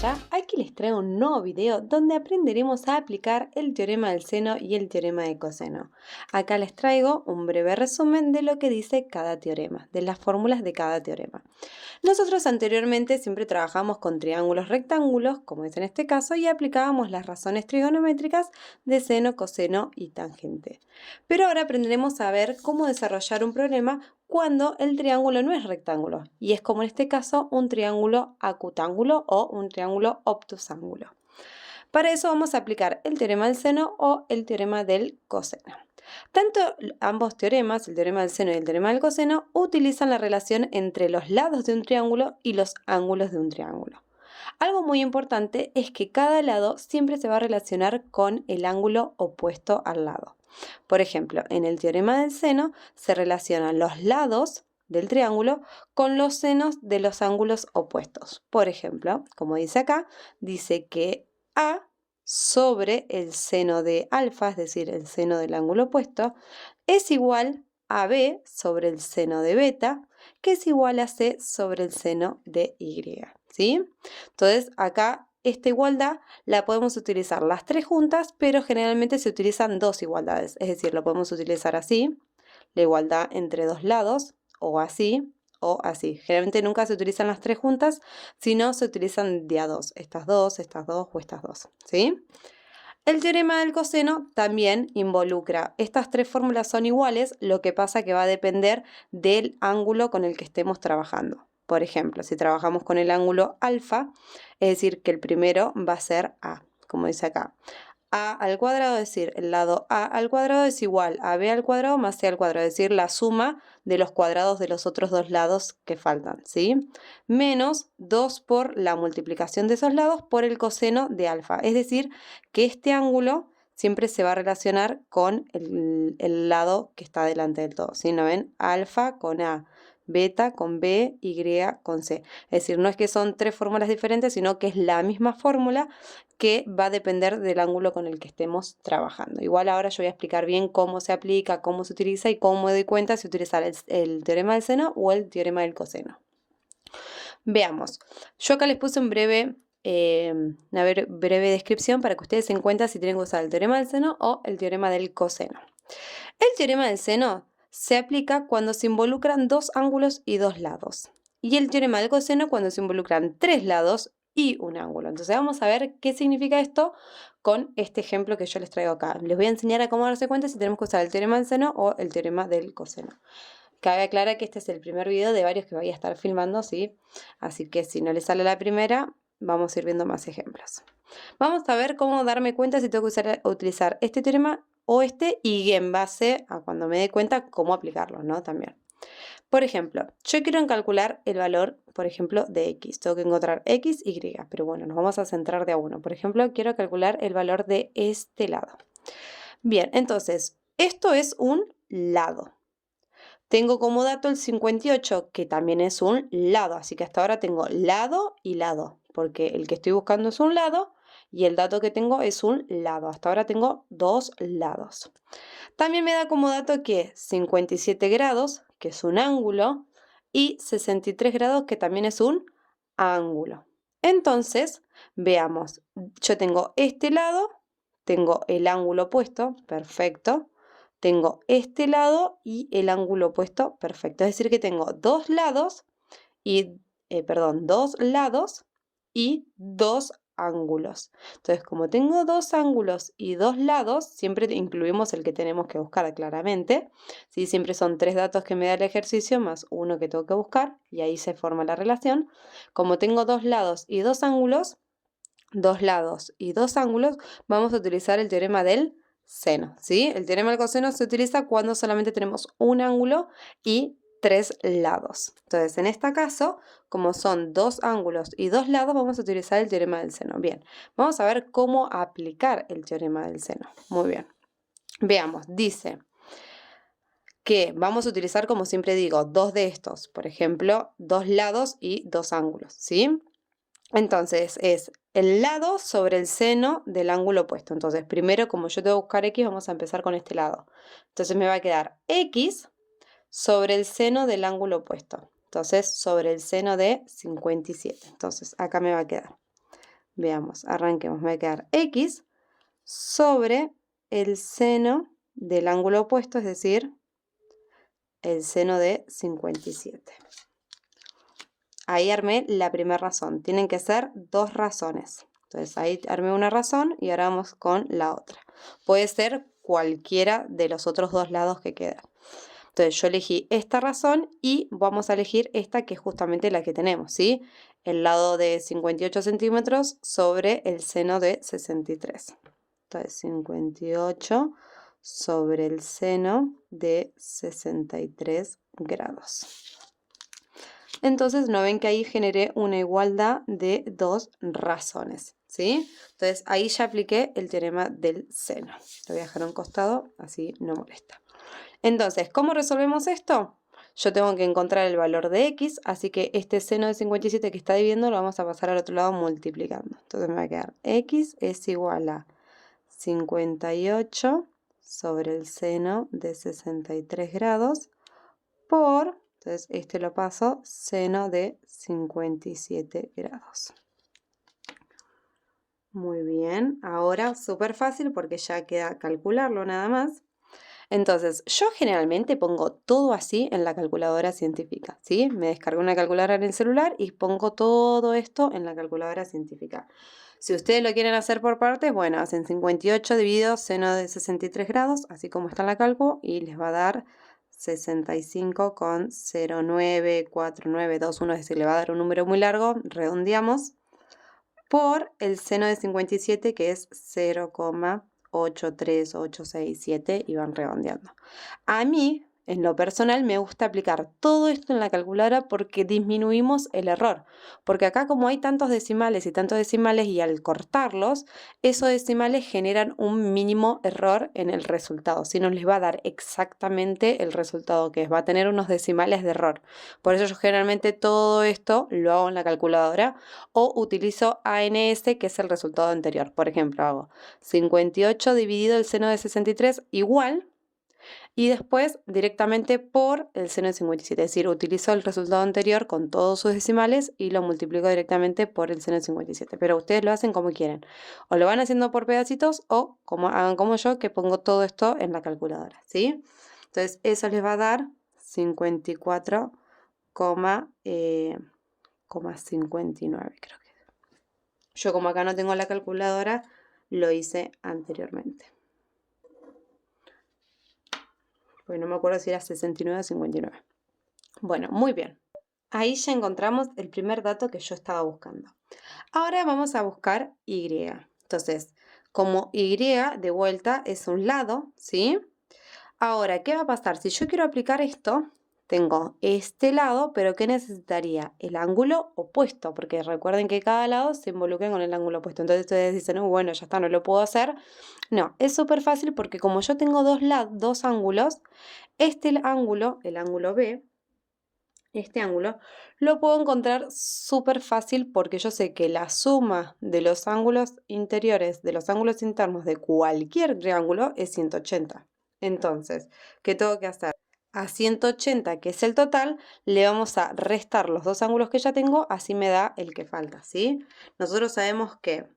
allá, aquí les traigo un nuevo video donde aprenderemos a aplicar el teorema del seno y el teorema del coseno. Acá les traigo un breve resumen de lo que dice cada teorema, de las fórmulas de cada teorema. Nosotros anteriormente siempre trabajamos con triángulos rectángulos, como es en este caso, y aplicábamos las razones trigonométricas de seno, coseno y tangente. Pero ahora aprenderemos a ver cómo desarrollar un problema cuando el triángulo no es rectángulo, y es como en este caso un triángulo acutángulo o un triángulo obtusángulo. Para eso vamos a aplicar el teorema del seno o el teorema del coseno. Tanto ambos teoremas, el teorema del seno y el teorema del coseno, utilizan la relación entre los lados de un triángulo y los ángulos de un triángulo. Algo muy importante es que cada lado siempre se va a relacionar con el ángulo opuesto al lado. Por ejemplo, en el teorema del seno se relacionan los lados del triángulo con los senos de los ángulos opuestos. Por ejemplo, como dice acá, dice que A sobre el seno de alfa, es decir, el seno del ángulo opuesto, es igual a B sobre el seno de beta, que es igual a C sobre el seno de Y, ¿sí? Entonces, acá esta igualdad la podemos utilizar las tres juntas, pero generalmente se utilizan dos igualdades, es decir, lo podemos utilizar así, la igualdad entre dos lados, o así, o así. Generalmente nunca se utilizan las tres juntas, sino se utilizan de a dos, estas dos o estas dos, ¿sí? El teorema del coseno también involucra, estas tres fórmulas son iguales, lo que pasa que va a depender del ángulo con el que estemos trabajando. Por ejemplo, si trabajamos con el ángulo alfa, es decir, que el primero va a ser A, como dice acá. A al cuadrado, es decir, el lado A al cuadrado es igual a B al cuadrado más C al cuadrado, es decir, la suma de los cuadrados de los otros dos lados que faltan, ¿sí? Menos 2 por la multiplicación de esos lados por el coseno de alfa, es decir, que este ángulo siempre se va a relacionar con el lado que está delante del todo, ¿sí? ¿No ven? Alfa con A, beta con B, Y con C. Es decir, no es que son tres fórmulas diferentes, sino que es la misma fórmula que va a depender del ángulo con el que estemos trabajando. Igual ahora yo voy a explicar bien cómo se aplica, cómo se utiliza y cómo me doy cuenta si utilizar el teorema del seno o el teorema del coseno. Veamos, yo acá les puse una breve descripción para que ustedes se den cuenta si tienen que usar el teorema del seno o el teorema del coseno. El teorema del seno se aplica cuando se involucran dos ángulos y dos lados. Y el teorema del coseno cuando se involucran tres lados y un ángulo. Entonces vamos a ver qué significa esto con este ejemplo que yo les traigo acá. Les voy a enseñar a cómo darse cuenta si tenemos que usar el teorema del seno o el teorema del coseno. Cabe aclarar que este es el primer video de varios que voy a estar filmando, ¿sí? Así que si no les sale la primera, vamos a ir viendo más ejemplos. Vamos a ver cómo darme cuenta si tengo que utilizar este teorema o este y en base a cuando me dé cuenta cómo aplicarlo, ¿no? También. Por ejemplo, yo quiero calcular el valor, por ejemplo, de x. Tengo que encontrar x, y, pero bueno, nos vamos a centrar de a uno. Por ejemplo, quiero calcular el valor de este lado. Bien, entonces, esto es un lado. Tengo como dato el 58, que también es un lado, así que hasta ahora tengo lado y lado, porque el que estoy buscando es un lado y el dato que tengo es un lado. Hasta ahora tengo dos lados. También me da como dato que 57 grados, que es un ángulo, y 63 grados, que también es un ángulo. Entonces, veamos, yo tengo este lado, tengo el ángulo opuesto, perfecto. Tengo este lado y el ángulo opuesto, perfecto. Es decir que tengo dos lados y, dos lados y dos ángulos. Entonces, como tengo dos ángulos y dos lados, siempre incluimos el que tenemos que buscar claramente. ¿Sí? Siempre son tres datos que me da el ejercicio más uno que tengo que buscar y ahí se forma la relación. Como tengo dos lados y dos ángulos, vamos a utilizar el teorema del seno, ¿sí? El teorema del coseno se utiliza cuando solamente tenemos un ángulo y tres lados. Entonces, en este caso, como son dos ángulos y dos lados, vamos a utilizar el teorema del seno. Bien, vamos a ver cómo aplicar el teorema del seno. Muy bien. Veamos, dice que vamos a utilizar, como siempre digo, dos de estos. Por ejemplo, dos lados y dos ángulos, ¿sí? Entonces, es el lado sobre el seno del ángulo opuesto. Entonces, primero, como yo tengo que buscar x, vamos a empezar con este lado. Entonces, me va a quedar x sobre el seno del ángulo opuesto. Entonces, sobre el seno de 57. Entonces, acá me va a quedar. Veamos, arranquemos, me va a quedar x sobre el seno del ángulo opuesto, es decir, el seno de 57. Ahí armé la primera razón. Tienen que ser dos razones. Entonces ahí armé una razón y ahora vamos con la otra. Puede ser cualquiera de los otros dos lados que quedan. Entonces yo elegí esta razón y vamos a elegir esta que es justamente la que tenemos, ¿sí? El lado de 58 centímetros sobre el seno de 63. Entonces 58 sobre el seno de 63 grados. Entonces, ¿no ven que ahí generé una igualdad de dos razones? ¿Sí? Entonces, ahí ya apliqué el teorema del seno. Lo voy a dejar a un costado, así no molesta. Entonces, ¿cómo resolvemos esto? Yo tengo que encontrar el valor de x, así que este seno de 57 que está dividiendo lo vamos a pasar al otro lado multiplicando. Entonces me va a quedar x es igual a 58 sobre el seno de 63 grados por... Entonces, este lo paso, seno de 57 grados. Muy bien, ahora súper fácil porque ya queda calcularlo nada más. Entonces, yo generalmente pongo todo así en la calculadora científica, ¿sí? Me descargo una calculadora en el celular y pongo todo esto en la calculadora científica. Si ustedes lo quieren hacer por partes, bueno, hacen 58 dividido seno de 63 grados, así como está en la calco, y les va a dar 65,094921, es decir, le va a dar un número muy largo, redondeamos, por el seno de 57 que es 0,83867 y van redondeando. A mí, en lo personal, me gusta aplicar todo esto en la calculadora porque disminuimos el error. Porque acá como hay tantos decimales y al cortarlos, esos decimales generan un mínimo error en el resultado. Si no les va a dar exactamente el resultado que es, va a tener unos decimales de error. Por eso yo generalmente todo esto lo hago en la calculadora o utilizo ANS, que es el resultado anterior. Por ejemplo, hago 58 dividido el seno de 63 igual, y después directamente por el seno de 57, es decir, utilizo el resultado anterior con todos sus decimales y lo multiplico directamente por el seno de 57, pero ustedes lo hacen como quieren, o lo van haciendo por pedacitos o como hagan como yo, que pongo todo esto en la calculadora, ¿sí? Entonces eso les va a dar 54,59, creo que. Yo como acá no tengo la calculadora, lo hice anteriormente. Porque no me acuerdo si era 69 o 59. Bueno, muy bien. Ahí ya encontramos el primer dato que yo estaba buscando. Ahora vamos a buscar Y. Entonces, como Y de vuelta es un lado, ¿sí? Ahora, ¿qué va a pasar? Si yo quiero aplicar esto, tengo este lado, pero ¿qué necesitaría? El ángulo opuesto, porque recuerden que cada lado se involucra con el ángulo opuesto. Entonces ustedes dicen, bueno, ya está, no lo puedo hacer. No, es súper fácil porque como yo tengo dos ángulos, este ángulo, el ángulo B, este ángulo, lo puedo encontrar súper fácil porque yo sé que la suma de los ángulos interiores, de los ángulos internos de cualquier triángulo es 180. Entonces, ¿qué tengo que hacer? A 180, que es el total, le vamos a restar los dos ángulos que ya tengo, así me da el que falta, ¿sí? Nosotros sabemos que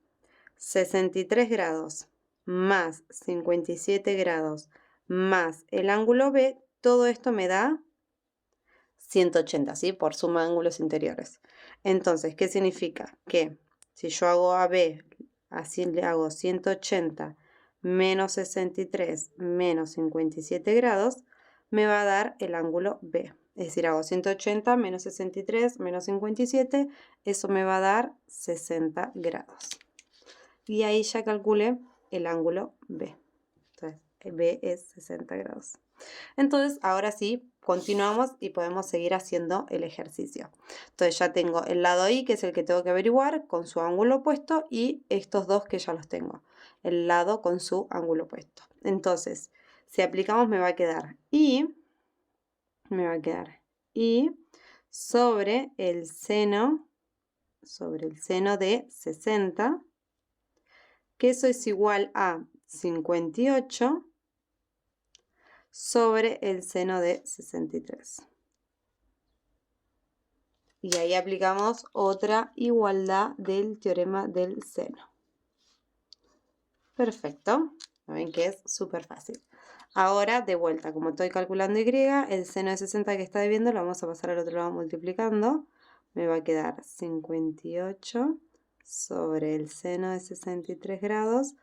63 grados más 57 grados más el ángulo B, todo esto me da 180, ¿sí? Por suma de ángulos interiores. Entonces, ¿qué significa? Que si yo hago AB, así le hago 180 menos 63 menos 57 grados, me va a dar el ángulo B. Es decir, hago 180 menos 63 menos 57, eso me va a dar 60 grados. Y ahí ya calculé el ángulo B. Entonces, B es 60 grados. Entonces, ahora sí, continuamos y podemos seguir haciendo el ejercicio. Entonces ya tengo el lado I, que es el que tengo que averiguar, con su ángulo opuesto, y estos dos que ya los tengo, el lado con su ángulo opuesto. Entonces, si aplicamos me va a quedar I sobre el seno de 60, que eso es igual a 58 sobre el seno de 63. Y ahí aplicamos otra igualdad del teorema del seno. Perfecto. Ven que es súper fácil. Ahora, de vuelta, como estoy calculando y, el seno de 60 que está debiendo lo vamos a pasar al otro lado multiplicando. Me va a quedar 58 sobre el seno de 63 grados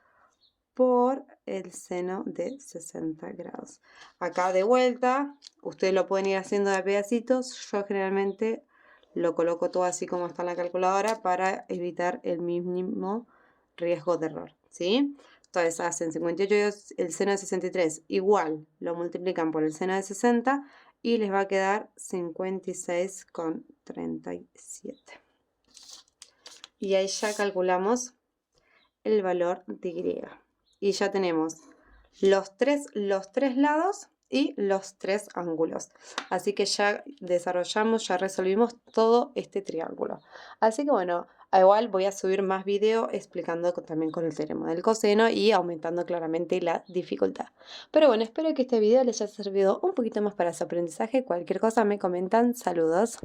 por el seno de 60 grados. Acá de vuelta, ustedes lo pueden ir haciendo de pedacitos. Yo generalmente lo coloco todo así como está en la calculadora para evitar el mínimo riesgo de error, ¿sí? Entonces hacen 58 el seno de 63 igual, lo multiplican por el seno de 60 y les va a quedar 56,37. Y ahí ya calculamos el valor de Y. Y ya tenemos los tres lados y los tres ángulos. Así que ya desarrollamos, ya resolvimos todo este triángulo. Así que bueno, igual voy a subir más videos explicando también con el teorema del coseno y aumentando claramente la dificultad. Pero bueno, espero que este video les haya servido un poquito más para su aprendizaje. Cualquier cosa me comentan. Saludos.